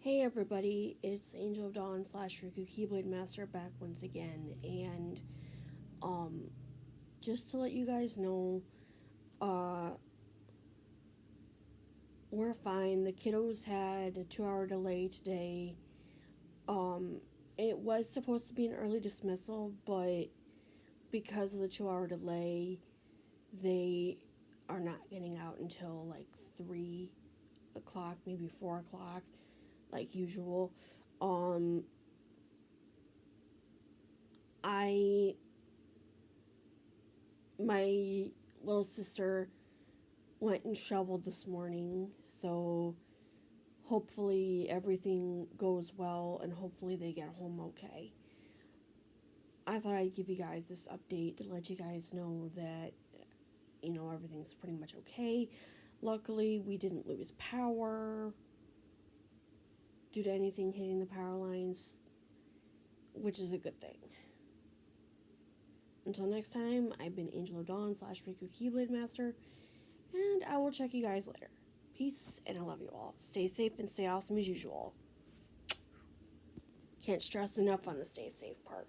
Hey everybody, it's Angel of Dawn / Riku Keyblade Master back once again, and um, just to let you guys know, uh, we're fine. The kiddos had a 2 hour delay today. Um, it was supposed to be an early dismissal, but because of the 2 hour delay, they are not getting out until like 3 o'clock, maybe 4 o'clock, like usual. Um, I my little sister went and shoveled this morning, so hopefully everything goes well and hopefully they get home okay. I thought I'd give you guys this update to let you guys know that, everything's pretty much okay. Luckily, we didn't lose power due to anything hitting the power lines, which is a good thing. Until next time, I've been Angel of Dawn / Riku Keyblade Master, and I will check you guys later. Peace, and I love you all. Stay safe and stay awesome as usual. Can't stress enough on the stay safe part.